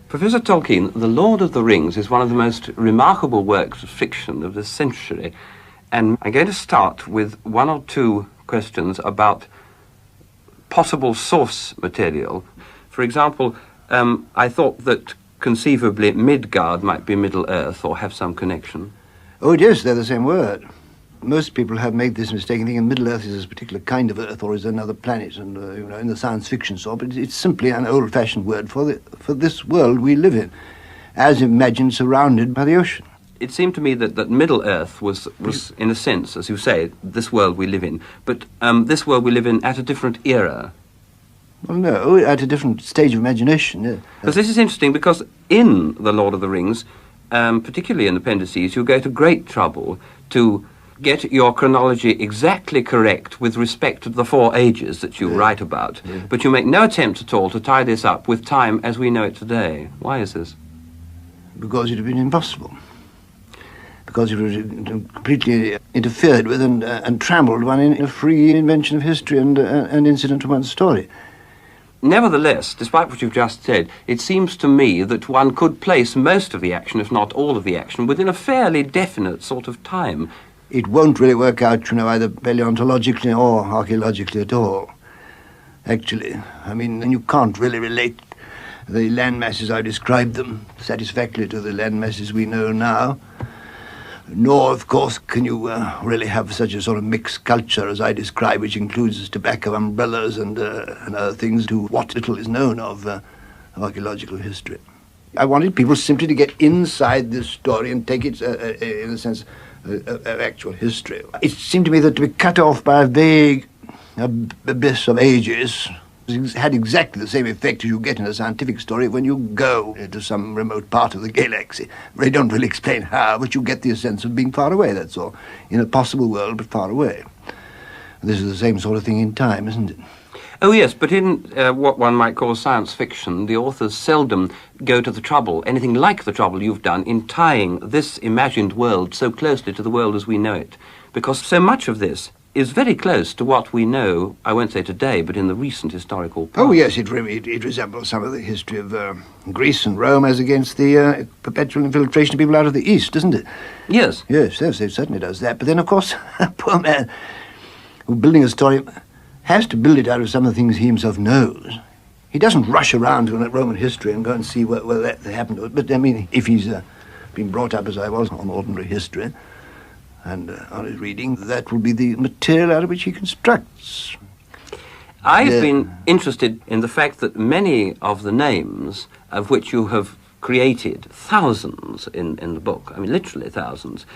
Professor Tolkien, The Lord of the Rings is one of the most remarkable works of fiction of this century. And I'm going to start with one or two questions about possible source material. For example, I thought that conceivably Midgard might be Middle-earth or have some connection. Oh, yes, they're the same word. Most people have made this mistake and thinking Middle-earth is a particular kind of Earth or is another planet, and in the science fiction sort. But it's simply an old-fashioned word for this world we live in, as imagined surrounded by the ocean. It seemed to me that Middle-earth was, in a sense, as you say, this world we live in. But this world we live in at a different era. Well, no, at a different stage of imagination, yeah. But this is interesting because in The Lord of the Rings, particularly in appendices, you go to great trouble to get your chronology exactly correct with respect to the 4 ages that you write about. Yeah. But you make no attempt at all to tie this up with time as we know it today. Why is this? Because it would have been impossible. Because it was completely interfered with and trammeled one in a free invention of history and incident to one's story. Nevertheless, despite what you've just said, it seems to me that one could place most of the action, if not all of the action, within a fairly definite sort of time. It won't really work out, either paleontologically or archaeologically at all, actually. I mean, and you can't really relate the land masses I described them satisfactorily to the land masses we know now. Nor, of course, can you really have such a sort of mixed culture as I describe, which includes tobacco umbrellas and other things, to what little is known of archaeological history. I wanted people simply to get inside this story and take it, in a sense, of actual history. It seemed to me that to be cut off by a vague abyss of ages had exactly the same effect as you get in a scientific story when you go to some remote part of the galaxy. They don't really explain how, but you get the sense of being far away, that's all. In a possible world, but far away. This is the same sort of thing in time, isn't it? Oh, yes, but in what one might call science fiction, the authors seldom go to the trouble, anything like the trouble you've done, in tying this imagined world so closely to the world as we know it. Because so much of this is very close to what we know, I won't say today, but in the recent historical past. Oh, yes, it resembles some of the history of Greece and Rome as against the perpetual infiltration of people out of the East, doesn't it? Yes. Yes, it certainly does that. But then, of course, a poor man who's building a story has to build it out of some of the things he himself knows. He doesn't rush around to Roman history and go and see what that happened. But, I mean, if he's been brought up as I was on ordinary history, and on his reading, that will be the material out of which he constructs. I've been interested in the fact that many of the names of which you have created thousands in the book, I mean literally thousands,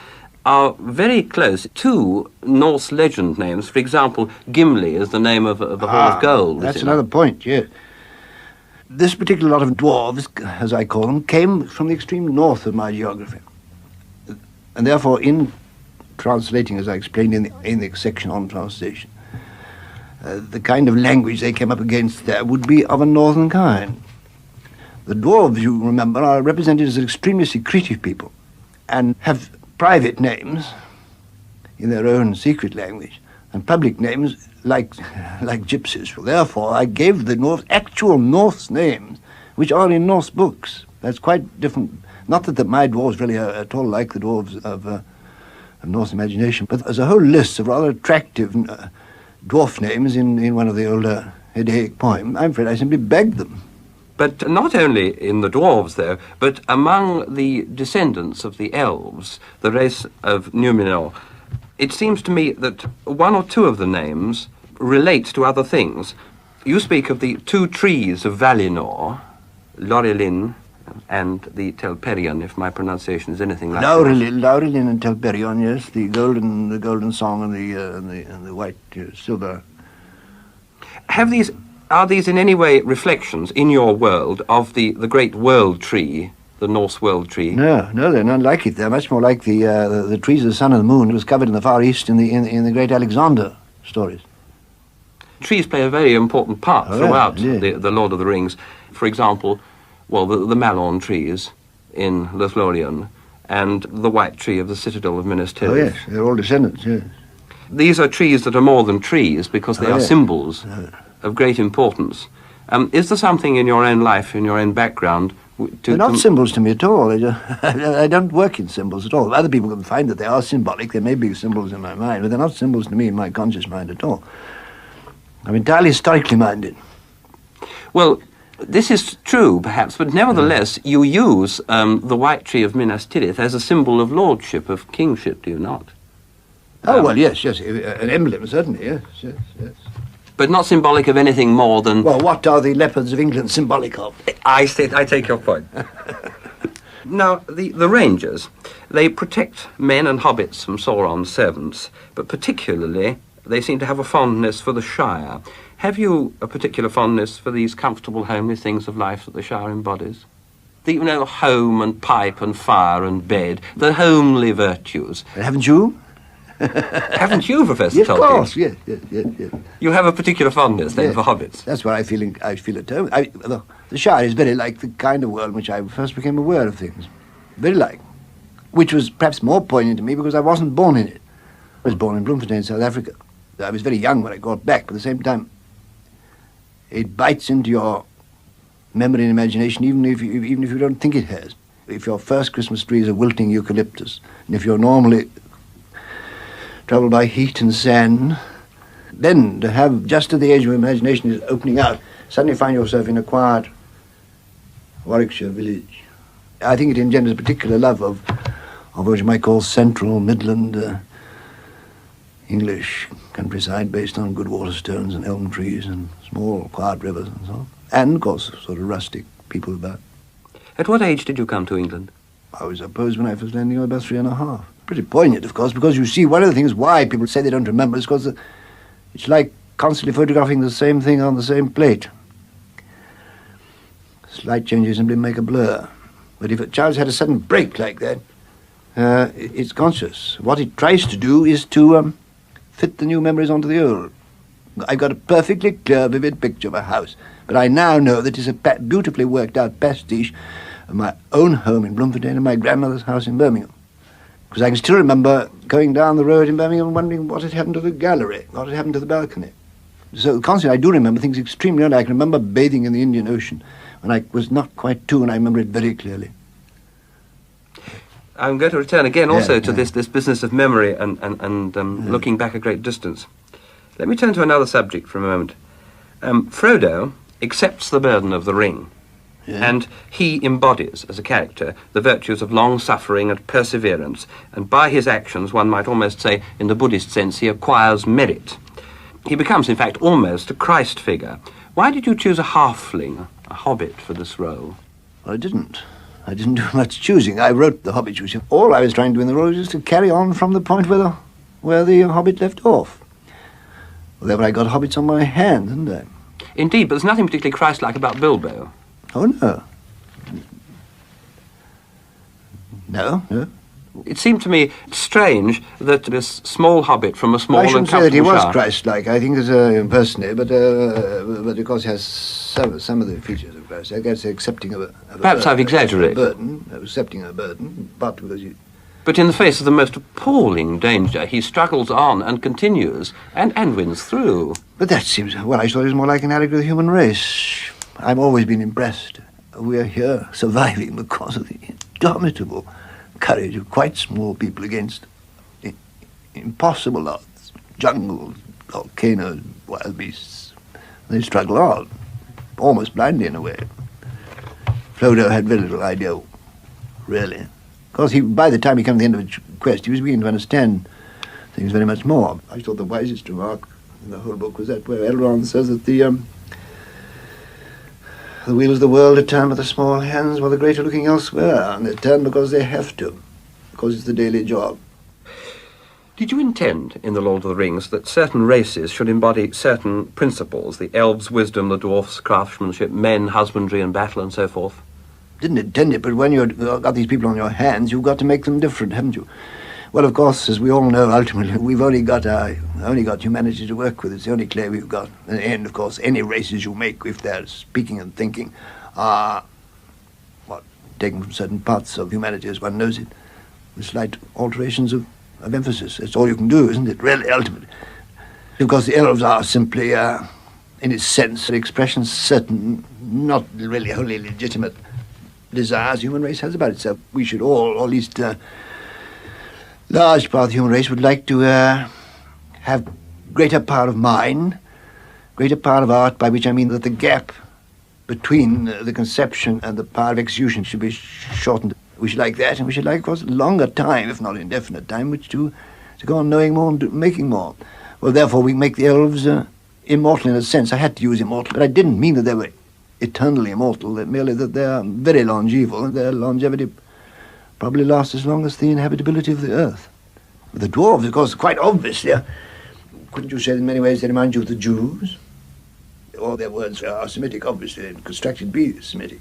are very close to Norse legend names. For example, Gimli is the name of a ball of gold. That's another point, yes. This particular lot of dwarves, as I call them, came from the extreme north of my geography. And therefore, in translating, as I explained in the section on translation, the kind of language they came up against there would be of a northern kind. The dwarves, you remember, are represented as an extremely secretive people and have private names in their own secret language and public names like gypsies. Therefore, I gave the actual Norse names, which are in Norse books. That's quite different. Not that my dwarves really are at all like the dwarves of Norse imagination, but as a whole list of rather attractive dwarf names in one of the older Heidaic poems, I'm afraid I simply begged them. But not only in the dwarves, though, but among the descendants of the elves, the race of Númenor, it seems to me that one or two of the names relate to other things. You speak of the 2 trees of Valinor, Laurelin and the Telperion, if my pronunciation is anything like that. Laurelin and Telperion, yes, the golden song and the white silver. Are these in any way reflections in your world of the great world tree, the Norse world tree? No, they're not like it. They're much more like the trees of the sun and the moon. It was covered in the Far East in the great Alexander stories. Trees play a very important part throughout the Lord of the Rings. For example, the Malorn trees in Lothlorien and the white tree of the citadel of Minas Tirith. Oh, yes, they're all descendants, yes. These are trees that are more than trees because they are symbols of great importance. Is there something in your own life, in your own background, They're not symbols to me at all. I don't work in symbols at all. Other people can find that they are symbolic. They may be symbols in my mind, but they're not symbols to me in my conscious mind at all. I'm entirely historically minded. Well, this is true, perhaps, but nevertheless, you use the white tree of Minas Tirith as a symbol of lordship, of kingship, do you not? Oh, well, yes, an emblem, certainly, yes. But not symbolic of anything more than... Well, what are the leopards of England symbolic of? I take your point. Now, the Rangers, they protect men and hobbits from Sauron's servants, but particularly they seem to have a fondness for the Shire. Have you a particular fondness for these comfortable, homely things of life that the Shire embodies? The, home and pipe and fire and bed, the homely virtues. Haven't you? Haven't you, Professor Yes, Tolkien? of course, yes. You have a particular fondness, then, Yes. for hobbits? That's what I feel at home. The Shire is very like the kind of world in which I first became aware of things. Very like. Which was perhaps more poignant to me because I wasn't born in it. I was born in Bloemfontein, South Africa. I was very young when I got back, but at the same time, it bites into your memory and imagination even if you don't think it has. If your first Christmas tree is a wilting eucalyptus, and if you're normally troubled by heat and sand, then to have, just at the age of imagination is opening out, suddenly find yourself in a quiet Warwickshire village. I think it engenders a particular love of what you might call central, Midland, English countryside based on good waterstones and elm trees and small, quiet rivers and so on. And, of course, sort of rustic people about. At what age did you come to England? I suppose when I was landing, I was about 3.5. Pretty poignant, of course, because you see, one of the things why people say they don't remember is because it's like constantly photographing the same thing on the same plate. Slight changes simply make a blur. But if a child's had a sudden break like that, it's conscious. What it tries to do is to fit the new memories onto the old. I've got a perfectly clear, vivid picture of a house, but I now know that it's a beautifully worked out pastiche of my own home in Bloemfontein and my grandmother's house in Birmingham. Because I can still remember going down the road in Birmingham and wondering what had happened to the gallery, what had happened to the balcony. So constantly I do remember things extremely early. I can remember bathing in the Indian Ocean when I was not quite 2, and I remember it very clearly. I'm going to return again also to this business of memory and looking back a great distance. Let me turn to another subject for a moment. Frodo accepts the burden of the ring, and he embodies, as a character, the virtues of long-suffering and perseverance, and by his actions, one might almost say, in the Buddhist sense, he acquires merit. He becomes, in fact, almost a Christ figure. Why did you choose a halfling, a hobbit, for this role? Well, I didn't do much choosing. I wrote The Hobbit, which all I was trying to do in the role was just to carry on from the point where the Hobbit left off. Well, then I got hobbits on my hands, didn't I? Indeed, but there's nothing particularly Christ-like about Bilbo. Oh, no. No. It seemed to me strange that this small hobbit from a small I and shouldn't comfortable say that he was shire- Christ-like. I think personally, but of course he has some of the features of Christ. I guess accepting of a Perhaps I've exaggerated. Accepting a burden, but because you... But in the face of the most appalling danger, he struggles on and continues and wins through. But that seems... Well, I thought it was more like an allegory of the human race. I've always been impressed. We are here surviving because of the indomitable courage of quite small people against impossible odds. Jungles, volcanoes, wild beasts. They struggle on, almost blindly in a way. Frodo had very little idea, really. Because by the time he came to the end of the quest, he was beginning to understand things very much more. I thought the wisest remark in the whole book was that where Elrond says that the wheels of the world are turned with the small hands while the great are looking elsewhere, and they turn because they have to, because it's the daily job. Did you intend, in The Lord of the Rings, that certain races should embody certain principles, the elves' wisdom, the dwarfs' craftsmanship, men, husbandry and battle and so forth? Didn't intend it, but when you've got these people on your hands, you've got to make them different, haven't you? Well, of course, as we all know, ultimately, we've only got humanity to work with. It's the only clay we've got. And, of course, any races you make, if they're speaking and thinking, are, taken from certain parts of humanity as one knows it, with slight alterations of emphasis. That's all you can do, isn't it, really, ultimately? Because the elves are simply, in its sense, expressions certain, not really wholly legitimate desires the human race has about itself. We should all, or at least large part of the human race, would like to have greater power of mind, greater power of art, by which I mean that the gap between the conception and the power of execution should be shortened. We should like that, and we should like, of course, longer time, if not indefinite time, which to go on knowing more and making more. Well, therefore, we make the elves immortal in a sense. I had to use immortal, but I didn't mean that they were eternally immortal, merely that they are very longeval, and their longevity probably lasts as long as the inhabitability of the earth. The dwarves, of course, quite obviously, couldn't you say in many ways they remind you of the Jews? All their words are Semitic, obviously, and constructed be Semitic.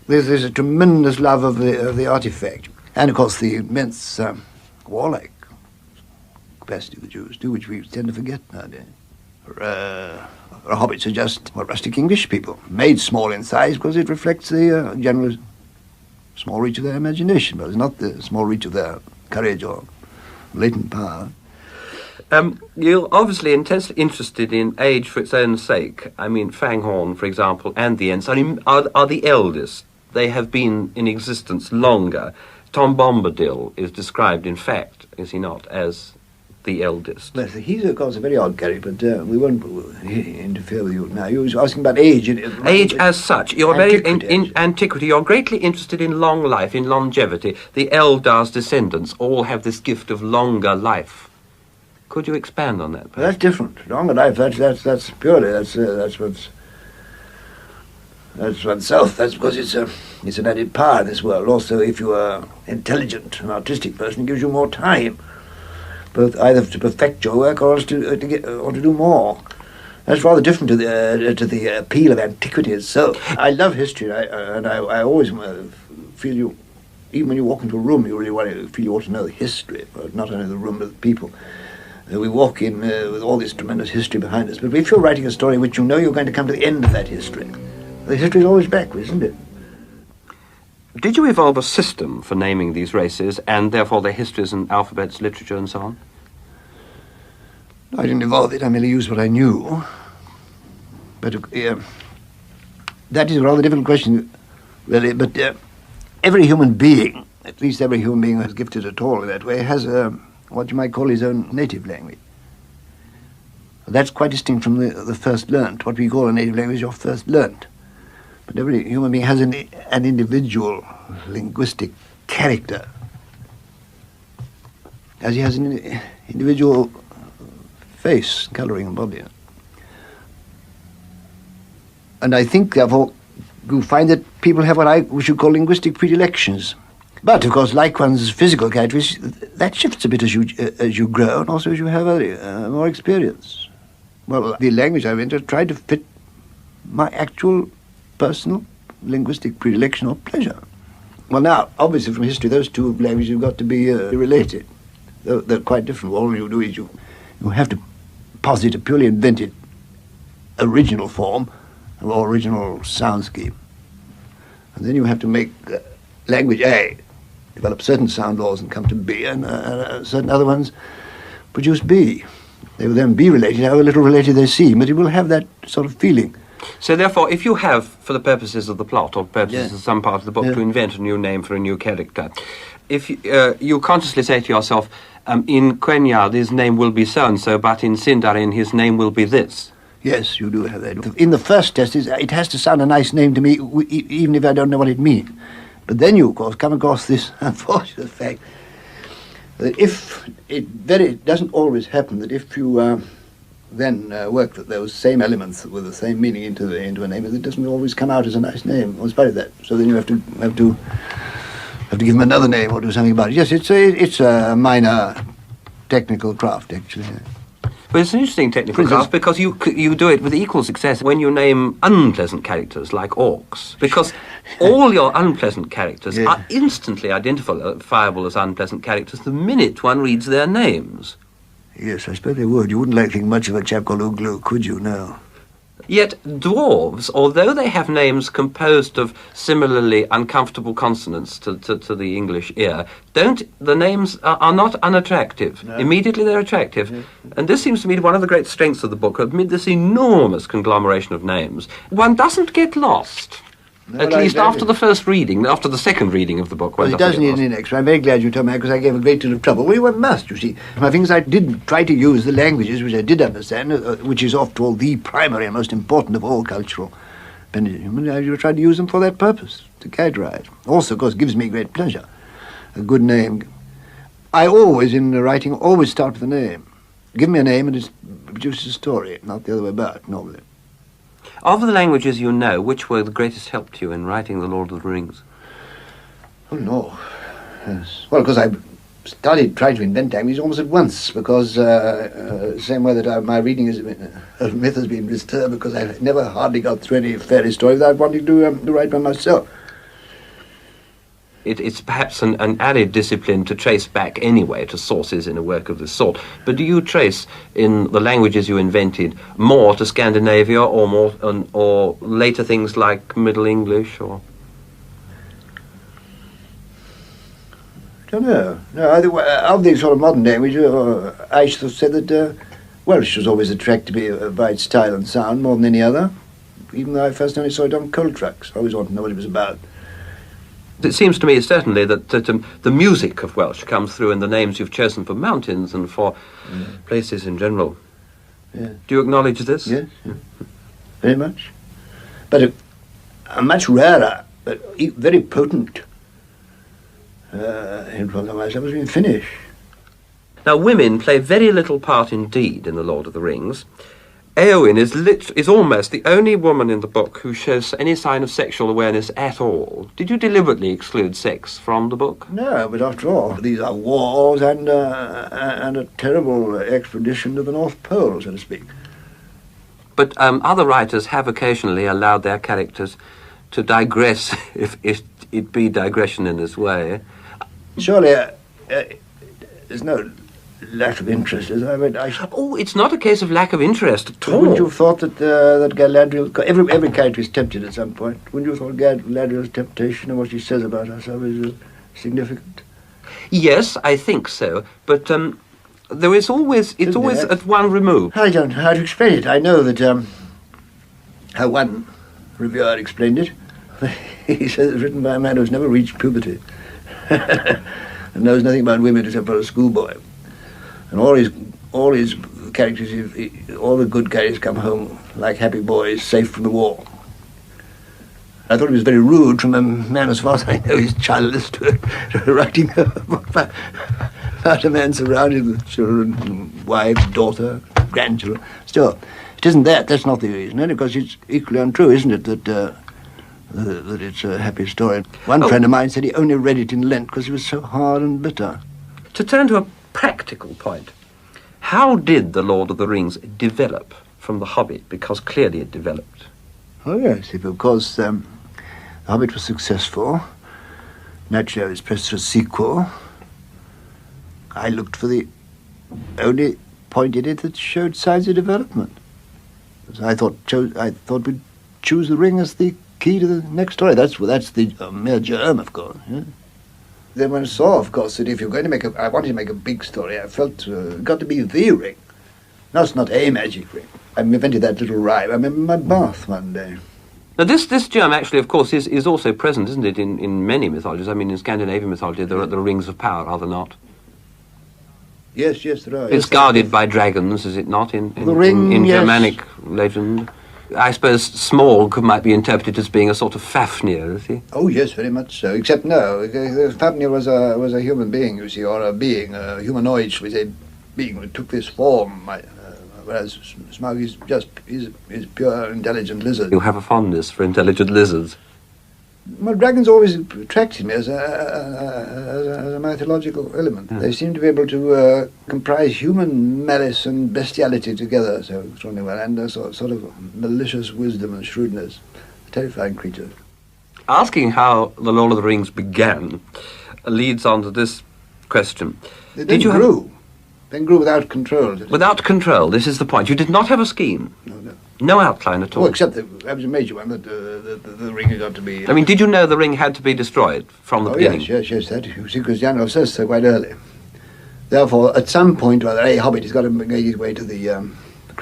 There's a tremendous love of the artifact, and of course the immense warlike capacity of the Jews too, which we tend to forget nowadays. Hobbits are just rustic English people, made small in size because it reflects the general small reach of their imagination, but it's not the small reach of their courage or latent power. You're obviously intensely interested in age for its own sake. I mean, Fanghorn, for example, and the Ents are the eldest. They have been in existence longer. Tom Bombadil is described, in fact, is he not, as the eldest? Well, he's, of course, a very odd character, but we won't interfere with you now. You were asking about age. Age as such. You're in antiquity. You're greatly interested in long life, in longevity. The Eldar's descendants all have this gift of longer life. Could you expand on that? Well, that's different. Longer life. That's purely. That's oneself. That's because it's an added power in this world. Also, if you are intelligent, an artistic person, it gives you more time, both either to perfect your work or else to do more. That's rather different to the appeal of antiquity itself. I love history, and I always feel you. Even when you walk into a room, you really feel you ought to know the history, but not only the room but the people. We walk in with all this tremendous history behind us, but if you're writing a story which you know you're going to come to the end of that history, the history is always backwards, isn't it? Did you evolve a system for naming these races, and therefore their histories and alphabets, literature, and so on? I didn't evolve it, I merely used what I knew. But that is a rather difficult question, really, but every human being, at least every human being who is gifted at all in that way, has what you might call his own native language. That's quite distinct from the first learnt. What we call a native language is your first learnt. But every human being has an individual linguistic character, as he has an individual face, colouring and body. And I think, therefore, you find that people have what we should call linguistic predilections. But, of course, like one's physical characteristics, that shifts a bit as you grow and also as you have more experience. Well, the language I've entered tried to fit my actual personal linguistic predilection or pleasure. Well, now, obviously from history, those two languages have got to be related. They're quite different. All you do is you have to posit a purely invented original form or original sound scheme. And then you have to make language A develop certain sound laws and come to B, and certain other ones produce B. They will then be related, however little related they seem, but it will have that sort of feeling. So therefore, if you have, for the purposes of the plot, or purposes of some part of the book, to invent a new name for a new character, if you consciously say to yourself, in ʻଋwɔnld his name will be so-and-so, but in Sindarin his name will be this. Yes, you do have that. In the first test, it has to sound a nice name to me, even if I don't know what it means. But then you, of course, come across this unfortunate fact that if it doesn't always happen that if you then work those same elements with the same meaning into a name, it doesn't always come out as a nice name, in spite of that. So then you have to give them another name or do something about it. Yes, it's a minor technical craft, actually. But it's an interesting technical craft because you do it with equal success when you name unpleasant characters like orcs, because all your unpleasant characters are instantly identifiable as unpleasant characters the minute one reads their names. Yes, I suppose they would. You wouldn't like to think much of a chap called Uglu, could you? No. Yet dwarves, although they have names composed of similarly uncomfortable consonants to the English ear, the names are not unattractive. No. Immediately they're attractive. Mm-hmm. And this seems to me one of the great strengths of the book, amid this enormous conglomeration of names. One doesn't get lost. At least after the first reading, after the second reading of the book. Well, it does need an extra. I'm very glad you told me that, because I gave a great deal of trouble. Well, you must, you see. My things, I did try to use the languages which I did understand, which is, after all, the primary and most important of all cultural appendages. I tried to use them for that purpose, to characterize. Also, of course, gives me great pleasure. A good name. I always, in writing, always start with a name. Give me a name and it produces a story, not the other way about, normally. Of the languages you know, which were the greatest help to you in writing The Lord of the Rings? Oh, no. Yes. Well, because I started trying to invent languages almost at once, because same way that my reading of myth has been disturbed, because I've never hardly got through any fairy story without wanting to write one myself. It's perhaps an added discipline to trace back anyway to sources in a work of this sort. But do you trace in the languages you invented more to Scandinavia or more or later things like Middle English or? I don't know. No, of the sort of modern language, I should have said that Welsh was always attracted me by its style and sound more than any other. Even though I first only saw it on coal trucks, I always wanted to know what it was about. It seems to me certainly that the music of Welsh comes through in the names you've chosen for mountains and for places in general. Yeah. Do you acknowledge this? Yes, yeah. Very much. But a much rarer, but very potent influence on myself has been Finnish. Now, women play very little part indeed in The Lord of the Rings. Éowyn is almost the only woman in the book who shows any sign of sexual awareness at all. Did you deliberately exclude sex from the book? No, but after all, these are wars and a terrible expedition to the North Pole, so to speak. But other writers have occasionally allowed their characters to digress, if it be digression in this way. Surely there's no lack of interest, is there? Oh, it's not a case of lack of interest at all. Wouldn't you have thought that Galadriel, every character is tempted at some point. Wouldn't you have thought Galadriel's temptation and what she says about herself is significant? Yes, I think so. But there is always, it's always at one remove. I don't know how to explain it. I know that how one reviewer explained it. He says it's written by a man who's never reached puberty and knows nothing about women except for a schoolboy. And all his characters, all the good characters come home like happy boys, safe from the war. I thought it was very rude from a man as far as I know is childless to writing a book about a man surrounded with children, wife, daughter, grandchildren. Still, it isn't that. That's not the reason. Only because it's equally untrue, isn't it, that it's a happy story. One friend of mine said he only read it in Lent because it was so hard and bitter. To turn to a practical point, how did The Lord of the Rings develop from The Hobbit? Because clearly it developed. Oh yes, of course The Hobbit was successful. Naturally I was pressed for a sequel. I looked for the only point in it that showed signs of development. So I thought we'd choose the ring as the key to the next story. That's the mere germ, of course. Yeah. Then when I saw, of course, that if you're going to I wanted to make a big story, I felt it got to be the ring. No, it's not a magic ring. I invented that little rhyme. I remember my bath one day. Now this germ actually, of course, is also present, isn't it, in many mythologies? I mean, in Scandinavian mythology, there are the rings of power, are there not? Yes, there are. It's guarded by dragons, is it not, in yes. Germanic legend? I suppose Smaug might be interpreted as being a sort of Fafnir, is he? Oh yes, very much so. Except no, Fafnir was a human being, you see, or a being, a humanoid, shall we say, being who took this form. Whereas Smaug is just is pure intelligent lizard. You have a fondness for intelligent lizards. Well, dragons always attracted me as a mythological element. Yeah. They seem to be able to comprise human malice and bestiality together so extraordinarily well, and a sort of malicious wisdom and shrewdness. Terrifying creatures. Asking how The Lord of the Rings began leads on to this question. They then grew. Then grew without control. Without control, this is the point. You did not have a scheme. No. No outline at all. Oh, except that was a major one, that the ring had got to be... I mean, did you know the ring had to be destroyed from the beginning? Yes, that. You see, because Janov says so quite early. Therefore, at some point or other, a hobbit has got to make his way to the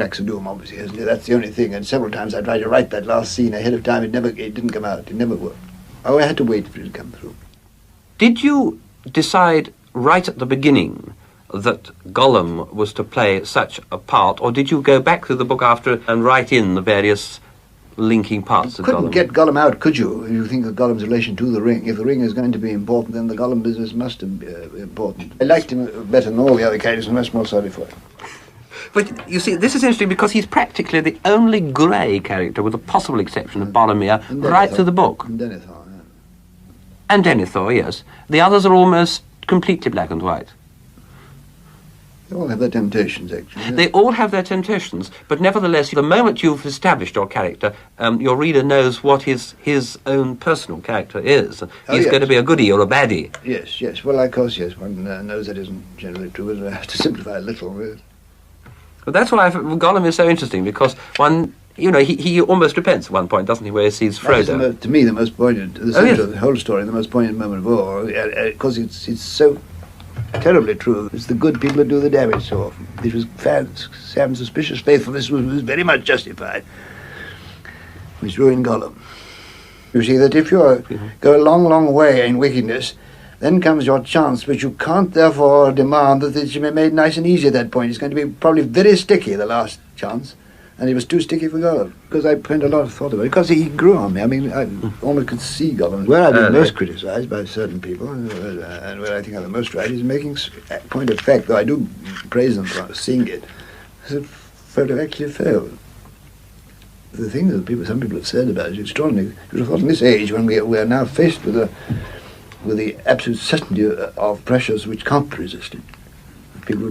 cracks of doom, obviously, hasn't it? That's the only thing. And several times I tried to write that last scene ahead of time. It didn't come out. It never worked. Oh, I had to wait for it to come through. Did you decide right at the beginning that Gollum was to play such a part, or did you go back through the book after and write in the various linking parts of Gollum? You couldn't get Gollum out, could you? If you think of Gollum's relation to the ring. If the ring is going to be important, then the Gollum business must be important. I liked him better than all the other characters, and much more sorry for it. But you see, this is interesting because he's practically the only grey character, with the possible exception of Boromir, right through the book. And Denethor, yeah. And Denethor, yes. The others are almost completely black and white. They all have their temptations, actually. Yeah. They all have their temptations, but nevertheless, the moment you've established your character, your reader knows what his own personal character is. He's going to be a goodie or a baddie. Yes, yes. Well, of course, yes. One knows that isn't generally true, but I have to simplify a little. But that's why Gollum is so interesting, because one, you know, he almost repents at one point, doesn't he, where he sees Frodo. To me, the most poignant, the whole story, the most poignant moment of all, because it's so terribly true. It's the good people who do the damage so often. It was Sam's suspicious faithfulness was very much justified, which ruined Gollum. You see that if you go a long, long way in wickedness, then comes your chance, but you can't therefore demand that it should be made nice and easy at that point. It's going to be probably very sticky, the last chance. And it was too sticky for Gollum, because I spent a lot of thought about it, because he grew on me. I mean, I almost could see Gollum. Where I've been most criticised by certain people, and where I think I'm the most right, is making point of fact, though I do praise them for seeing it, that Frodo actually failed. The thing that some people have said about it is extraordinary. You would have thought in this age, when we are now faced with the absolute certainty of pressures which can't be resisted, people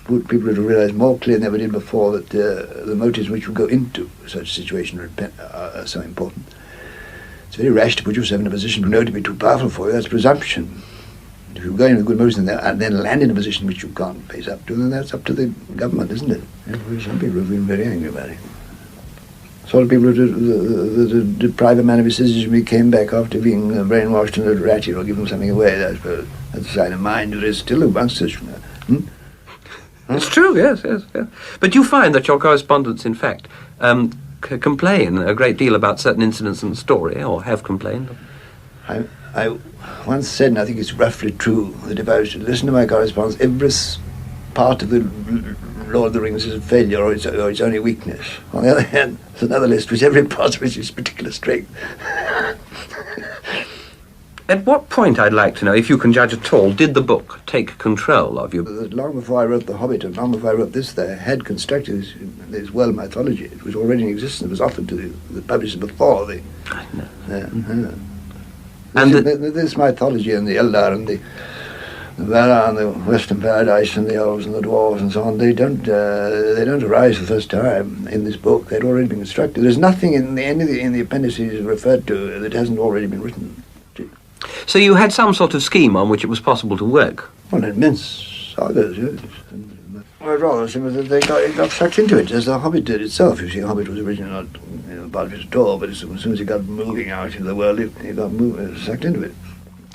would realise more clearly than ever did before that the motives which would go into such a situation are so important. It's very rash to put yourself in a position you know to be too powerful for you. That's presumption. If you go in with good motives and then land in a position which you can't face up to, then that's up to the government, isn't it? Some people have been very angry about it. Sort of people that deprive a man of his citizenship, he came back after being brainwashed and a ratty or given something away. That's a sign of mind. There is still a bunch such. It's true, yes. But you find that your correspondents, in fact, complain a great deal about certain incidents in the story, or have complained? I once said, and I think it's roughly true, that if I was to listen to my correspondence, every part of the Lord of the Rings is a failure or its only weakness. On the other hand, there's another list which every part of it is particular strength. At what point, I'd like to know, if you can judge at all, did the book take control of you? Long before I wrote The Hobbit and long before I wrote this, they had constructed this world mythology. It was already in existence. It was offered to the publishers before the... I know. And this mythology and the Eldar and the Valar and the Western Paradise and the elves and the dwarves and so on, they don't arise for the first time in this book. They'd already been constructed. There's nothing in the appendices referred to that hasn't already been written. So you had some sort of scheme on which it was possible to work? Well, immense sagas, yes. Well, rather simple that they got sucked into it, as The Hobbit did itself. You see, The Hobbit was originally not part of it at all, but as soon as it got moving out into the world, it got sucked into it.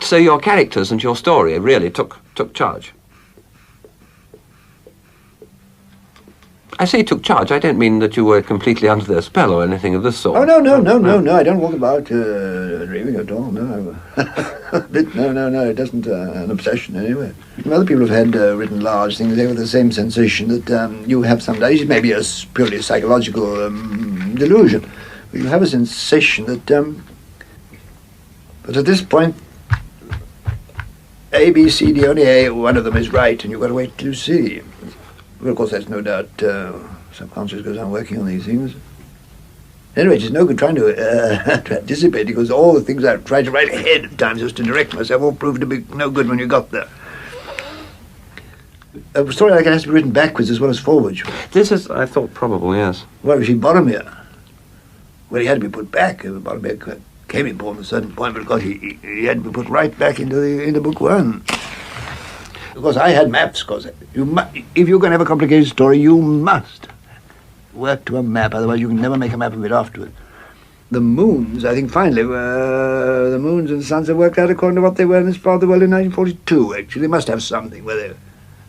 So your characters and your story really took charge? I say took charge, I don't mean that you were completely under their spell or anything of this sort. Oh, no, I don't walk about dreaming at all, no. No, it doesn't an obsession anyway. Other people have had written large things there with the same sensation that you have sometimes. It may be a purely psychological delusion, but you have a sensation that, but at this point, A, B, C, D, only A, one of them is right, and you've got to wait to see. Well, of course, there's no doubt subconscious goes on working on these things. Anyway, it's no good trying to anticipate, because all the things I've tried to write ahead of time just to direct myself all proved to be no good when you got there. A story like that has to be written backwards as well as forwards. This is, I thought, probable, yes. Well, you see, Boromir, well, he had to be put back. Boromir came important at a certain point, but of course he had to be put right back into book one. Of course, I had maps, because if you're going to have a complicated story, you must work to a map, otherwise you can never make a map of it afterwards. The moons, I think, finally, the moons and suns have worked out according to what they were in this part of the world in 1942, actually. They must have something where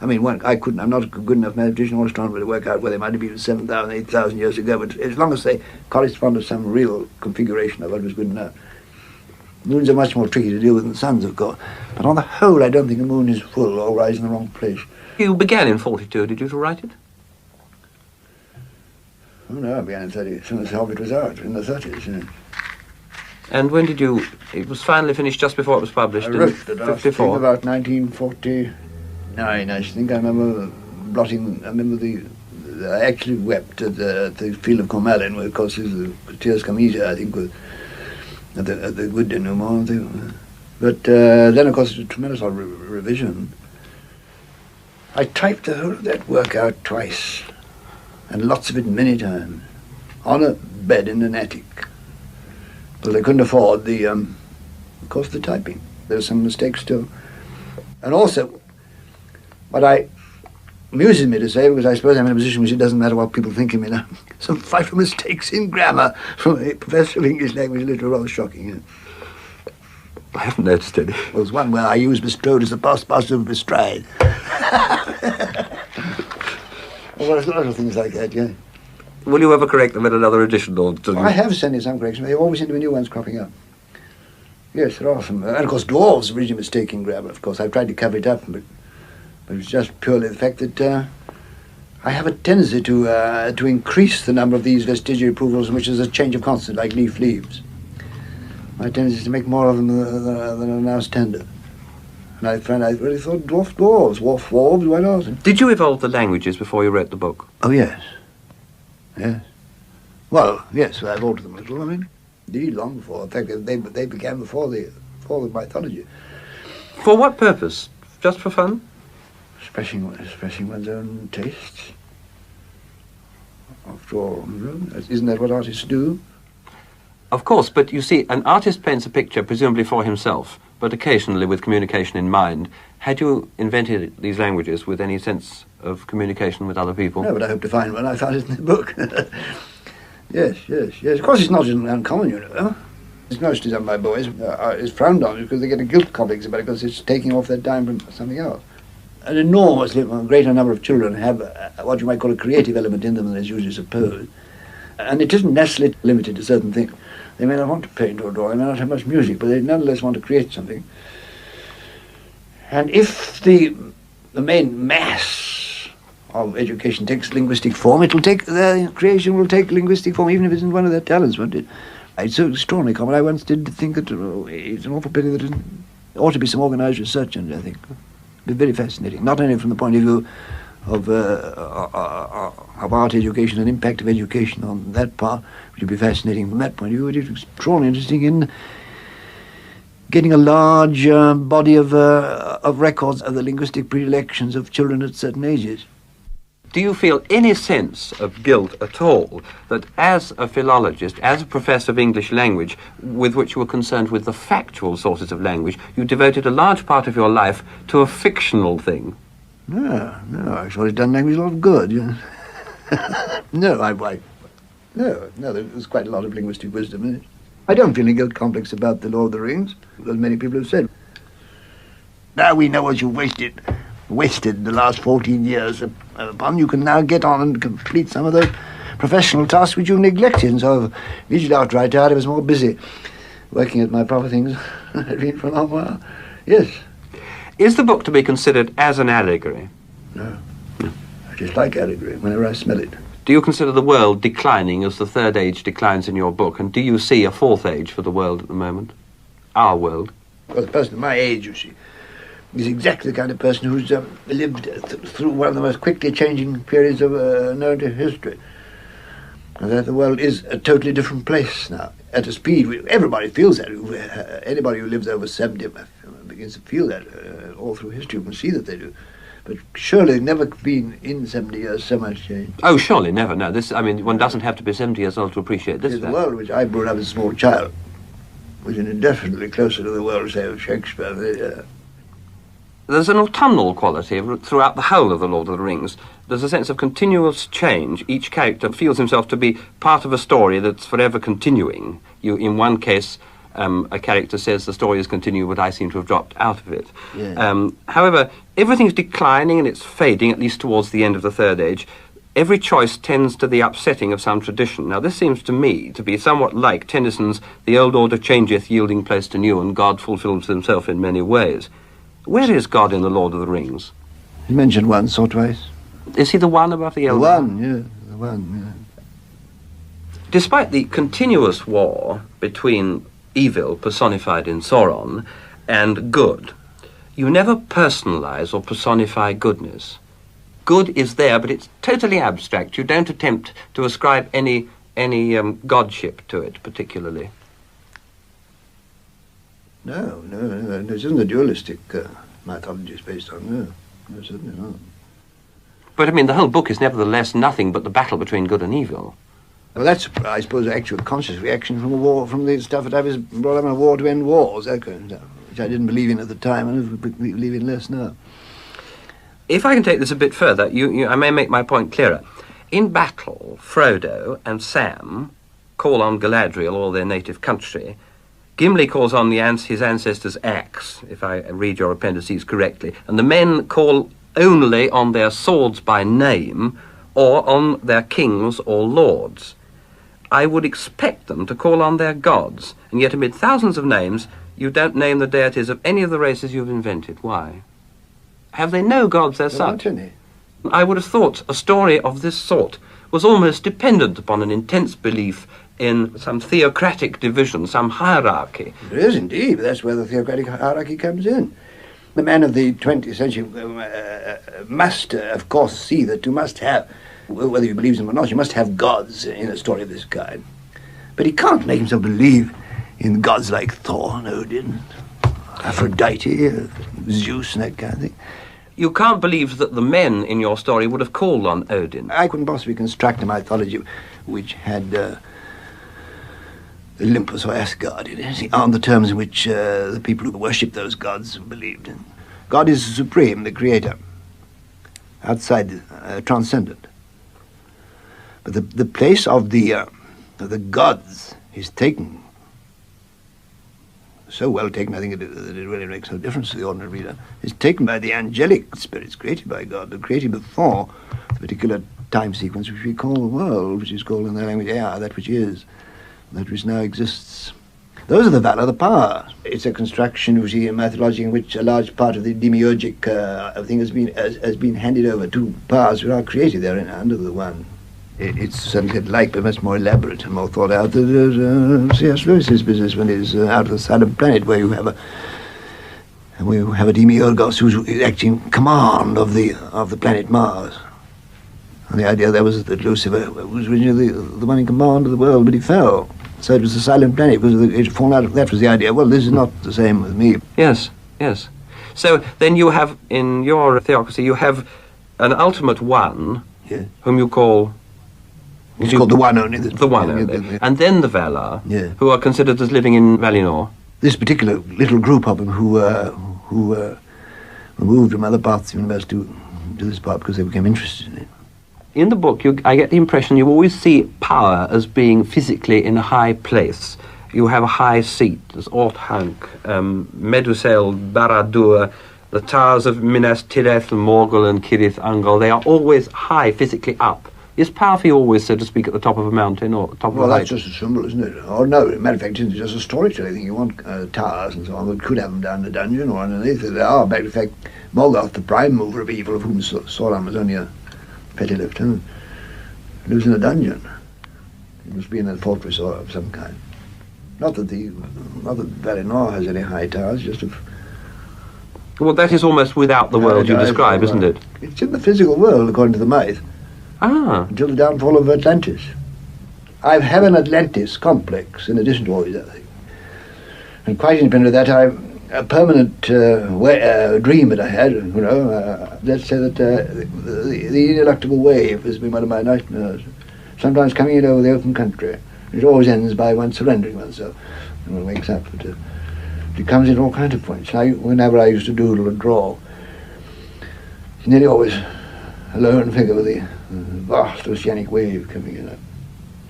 I mean, I'm not a good enough mathematician or astronomer to work out where they might have been 7,000, 8,000 years ago, but as long as they correspond to some real configuration of what was good enough. Moons are much more tricky to deal with than suns, of course. But on the whole, I don't think the moon is full or rising in the wrong place. You began in 42, did you, to write it? Oh, no, I began in 30, as soon as Hobbit was out, in the 30s. You know. And when did you... It was finally finished just before it was published, I wrote it, I think, 54? about 1949, I think. I remember blotting... I remember I actually wept at the field of Cornwall, where, of course, the tears come easier, I think, with... At the good denouement. But then, of course, a tremendous revision. I typed the whole of that work out twice, and lots of it many times, on a bed in an attic. Because I couldn't afford of course, the typing. There were some mistakes too. And also, what amuses me to say, because I suppose I'm in a position which it doesn't matter what people think of me now, some frightful mistakes in grammar from a professor of English language and literature, rather shocking. Yeah. I haven't noticed any. There was one where I used bestrode as the past participle of bestride. Well, there's a lot of things like that, yeah. Will you ever correct them in another edition? Or I have sent in some corrections, but there always seem to be new ones cropping up. Yes, there are some. And of course, dwarves originally mistaking grammar, of course. I've tried to cover it up, but it's just purely the fact that I have a tendency to increase the number of these vestigial approvals, which is a change of consonant, like leaf, leaves. My tendency is to make more of them than are now standard. And I really thought dwarves, why not? Did you evolve the languages before you wrote the book? Oh, yes. Yes. Well, yes, I've altered them a little, I mean. Indeed, long before. In fact, they began before the mythology. For what purpose? Just for fun? Expressing one's own tastes. After all, isn't that what artists do? Of course, but you see, an artist paints a picture presumably for himself, but occasionally with communication in mind. Had you invented these languages with any sense of communication with other people? No, but I hope to find one. I found it in the book. Yes. Of course, it's not uncommon, you know. It's mostly done by boys. It's frowned on because they get a guilt complex about it because it's taking off their time from something else. An enormously greater number of children have what you might call a creative element in them than is usually supposed. And it isn't necessarily limited to certain things. They may not want to paint or draw, they may not have much music, but they nonetheless want to create something. And if the main mass of education takes linguistic form, their creation will take linguistic form, even if it isn't one of their talents, won't it? It's so extraordinarily common. I once did think that it's an awful pity that there ought to be some organised research on it, I think. It'd be very fascinating, not only from the point of view of art education and impact of education on that part, which would be fascinating from that point of view, it is extraordinarily interesting in getting a large body of records of the linguistic predilections of children at certain ages. Do you feel any sense of guilt at all that as a philologist, as a professor of English language, with which you were concerned with the factual sources of language, you devoted a large part of your life to a fictional thing? No, I thought it done language a lot of good. Yeah. No, there's quite a lot of linguistic wisdom in it. I don't feel any guilt complex about the Lord of the Rings, as many people have said. Now we know what you've wasted the last 14 years upon. You can now get on and complete some of those professional tasks which you've neglected. And so immediately after I retired, I was more busy working at my proper things than I'd been for a long while. Yes. Is the book to be considered as an allegory? No. I just like allegory whenever I smell it. Do you consider the world declining as the third age declines in your book? And do you see a fourth age for the world at the moment? Our world? Well, the person of my age, you see, is exactly the kind of person who's lived through one of the most quickly changing periods of known to history. And that the world is a totally different place now, at a speed. Everybody feels that. Anybody who lives over 70 begins to feel that all through history. You can see that they do. But surely there's never been in 70 years so much change. Oh, surely never. No, one doesn't have to be 70 years old to appreciate this. The world which I brought up as a small child was indefinitely closer to the world, say, of Shakespeare. There's an autumnal quality throughout the whole of The Lord of the Rings. There's a sense of continuous change. Each character feels himself to be part of a story that's forever continuing. You, in one case, a character says the story is continuing, but I seem to have dropped out of it. Yeah. However, everything's declining and it's fading, at least towards the end of the Third Age. Every choice tends to the upsetting of some tradition. Now, this seems to me to be somewhat like Tennyson's "The old order changeth, yielding place to new, and God fulfills himself in many ways." Where is God in The Lord of the Rings? He's mentioned once or twice. Is he the one above the The elder? one, yeah, the one, yeah. Despite the continuous war between evil, personified in Sauron, and good, you never personalize or personify goodness. Good is there, but it's totally abstract. You don't attempt to ascribe any godship to it, particularly. No, this isn't a dualistic mythology it's based on, no, certainly not. But, I mean, the whole book is nevertheless nothing but the battle between good and evil. Well, that's, I suppose, an actual conscious reaction from a war, from the stuff that I was brought up in a war to end wars, that kind of stuff, which I didn't believe in at the time and I believe in less now. If I can take this a bit further, I may make my point clearer. In battle, Frodo and Sam call on Galadriel or their native country. Gimli calls on his ancestors' axe, if I read your appendices correctly, and the men call only on their swords by name or on their kings or lords. I would expect them to call on their gods, and yet amid thousands of names, you don't name the deities of any of the races you've invented. Why? Have they no gods as such? I would have thought a story of this sort was almost dependent upon an intense belief in some theocratic division, some hierarchy. There is indeed, but that's where the theocratic hierarchy comes in. The man of the 20th century must, of course, see that you must have, whether you believe in them or not, you must have gods in a story of this kind. But he can't make himself believe in gods like Thor and Odin, Aphrodite, Zeus and that kind of thing. You can't believe that the men in your story would have called on Odin. I couldn't possibly construct a mythology which had Olympus or Asgard in it, on the terms in which the people who worship those gods believed in. God is supreme, the creator, outside, transcendent. But the place of the gods is taken, so well taken, I think, that it really makes no difference to the ordinary reader, is taken by the angelic spirits created by God, that created before the particular time sequence which we call the world, which is called in their language Ea, that which is, that which now exists. Those are the valor, the power. It's a construction, you see, a methodology in which a large part of the demiurgic thing has been handed over to powers which are created therein under the one. It's certainly like, but much more elaborate and more thought out than C.S. Lewis's business when he's out of the Silent Planet, where you have a demiurgos who's acting in command of the planet Mars. And the idea there was that Lucifer was originally the one in command of the world, but he fell. So it was the Silent Planet, because it had fallen out of, that was the idea. Well, this is not the same with me. Yes, yes. So then you have, in your theocracy, you have an ultimate one, Yeah. whom you call... It's called the one only. The one only. And then the Valar, Yeah. who are considered as living in Valinor. This particular little group of them who were moved from other parts of the universe to this part because they became interested in it. In the book, I get the impression you always see power as being physically in a high place. You have a high seat. There's Orthanc, Medusel, Barad-dûr, the towers of Minas Tirith, Morgul and Cirith Ungol. They are always high, physically up. Is power for you always, so to speak, at the top of a mountain or top of a height? Well, that's just a symbol, isn't it? Or no, matter of fact, it's just a storytelling thing. You want towers and so on that could have them down the dungeon or underneath it. They are, matter of fact, Morgoth, the prime mover of evil, of whom Sauron was only a petty lieutenant, lives in a dungeon. He must be in a fortress or of some kind. Not that Valinor has any high towers, just of... Well, that is almost without the world you describe, isn't it? It's in the physical world, according to the myth. Ah. Until the downfall of Atlantis. I have an Atlantis complex, in addition to all these other things. And quite independent of that, a permanent dream that I had, let's say that the ineluctable wave has been one of my nightmares. Sometimes coming in over the open country. It always ends by one surrendering oneself. And one wakes up. But it comes in all kinds of points. Whenever I used to doodle and draw, it's nearly always a lone figure with the vast oceanic wave coming in.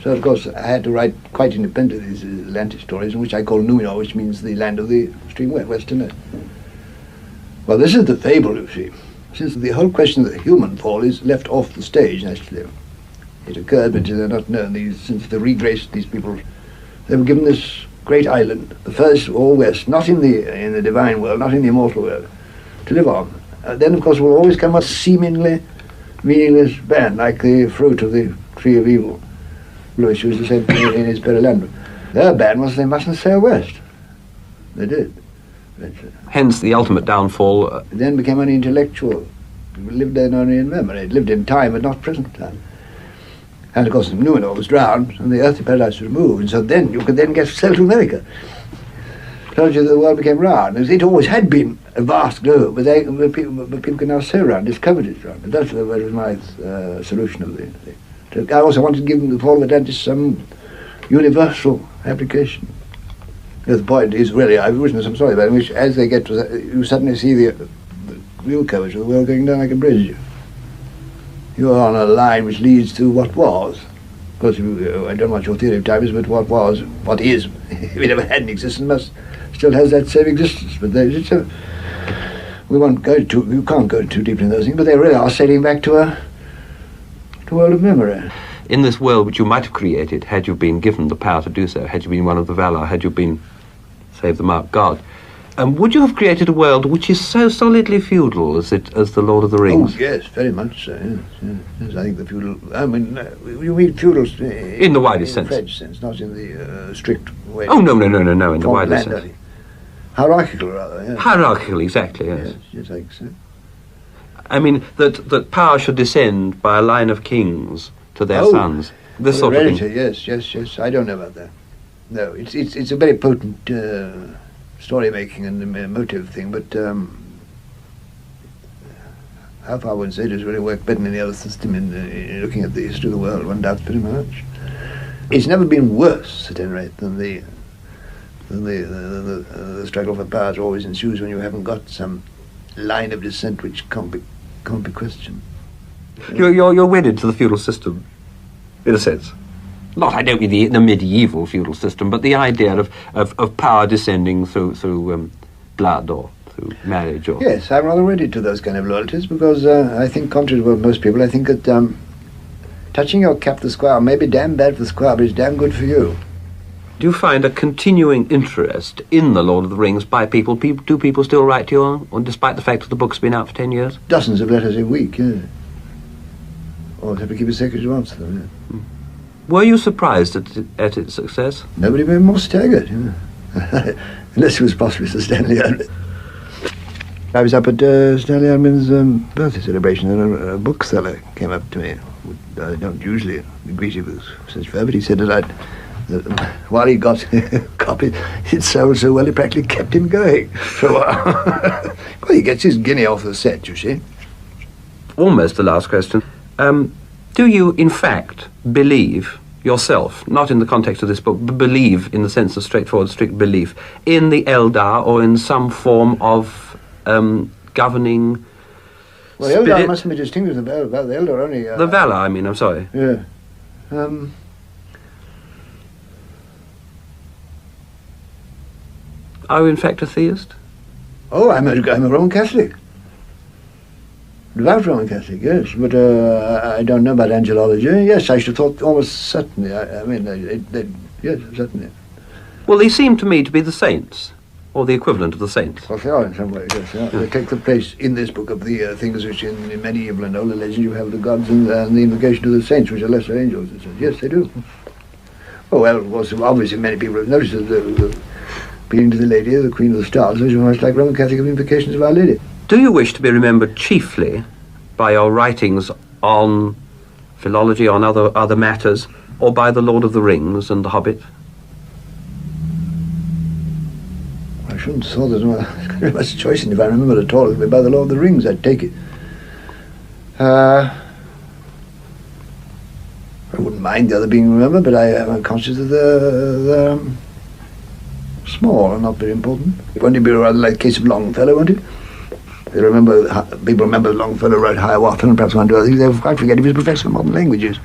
So, of course, I had to write quite independently these Atlantic stories, which I call Númenor, which means the land of the extreme western. Well, this is the fable, you see. Since the whole question of the human fall is left off the stage, actually. It occurred, but they're not known. Since they regraced these people, they were given this great island, the first all west, not in the divine world, not in the immortal world, to live on. Then, of course, will always come a seemingly meaningless band, like the fruit of the tree of evil. Lewis used to say in his Perelandra. Their ban was they mustn't sail west. They did. But, hence the ultimate downfall. Then became an intellectual. People lived there only in memory. It lived in time, but not present time. And of course, Númenor was drowned, and the earthly paradise was removed. And so then you could then get sail to America. Told you that the world became round. It always had been a vast globe, but people can now sail round, discovered it round. But that was my solution of the thing. I also wanted to give them the fall of Atlantis some universal application. The point is really, I've written some story about it, in which as they get to that, you suddenly see the real coverage of the world going down like a bridge. You are on a line which leads to what was. Of course, I don't know what your theory of time is, but what was, what is, if it ever had an existence, still has that same existence. But we won't go you can't go too deeply in those things, but they really are sailing back to a world of memory. In this world which you might have created, had you been given the power to do so, had you been one of the Valar, had you been, save the mark, God, would you have created a world which is so solidly feudal as the Lord of the Rings? Oh, yes, very much so, yes. I think the feudal... I mean, you mean feudal... In the widest sense. In the French sense, not in the strict way. Oh, no, in the widest sense. Only. Hierarchical, rather, yes. Hierarchical, exactly, yes. Yes, I think so. I mean, that power should descend by a line of kings to their sons. This sort of thing. Yes. I don't know about that. No, it's a very potent story-making and emotive thing, but how far one say does really work better than any other system in looking at the history of the world, one doubts pretty much. It's never been worse, at any rate, than the struggle for power always ensues when you haven't got some line of descent which can't be questioned. You're wedded to the feudal system, in a sense. Not, I don't mean the medieval feudal system, but the idea of power descending through blood or through marriage. Or yes, I'm rather wedded to those kind of loyalties because I think, contrary to most people, I think that touching your cap the squire may be damn bad for the squire, but it's damn good for you. Do you find a continuing interest in The Lord of the Rings by people? Do people still write to you, despite the fact that the book's been out for 10 years? Dozens of letters a week, yeah. Or have to keep a secret to answer them, yeah. Were you surprised at its success? Nobody made more staggered, yeah. Unless it was possibly Sir Stanley Unwin. I was up at Stanley Unwin's birthday celebration, and a bookseller came up to me. I don't usually greet him with such fervour, but he said that while he got a copy, it sold so well it practically kept him going for a while. Well, he gets his guinea off the set, you see. Almost the last question. Do you, in fact, believe yourself, not in the context of this book, but believe in the sense of straightforward, strict belief, in the Eldar or in some form of governing Well, the Eldar mustn't be distinguished from the Valar. The Eldar only... the Valar, I mean, I'm sorry. Yeah. Are you in fact a theist? Oh, I'm a Roman Catholic. Devout Roman Catholic, yes, but I don't know about angelology. Yes, I should have thought almost certainly. Yes, certainly. Well, they seem to me to be the saints, or the equivalent of the saints. Well, they are in some ways, yes. They take the place in this book of the things which in medieval and older legends you have the gods and the invocation of the saints, which are lesser angels. Yes, they do. Oh, well, of course, obviously many people have noticed that the appealing to the Lady, the Queen of the Stars, which are much like Roman Catholic invocations of Our Lady. Do you wish to be remembered chiefly by your writings on philology, on other matters, or by The Lord of the Rings and The Hobbit? I shouldn't have thought there's very much choice, and if I remember at all, it would be by The Lord of the Rings, I'd take it. I wouldn't mind the other being remembered, but I am conscious of the small and not very important. Won't it be rather like the case of Longfellow, won't it? People remember Longfellow wrote Hiawatha and perhaps one or two other things. They quite forget he was a professor of modern languages.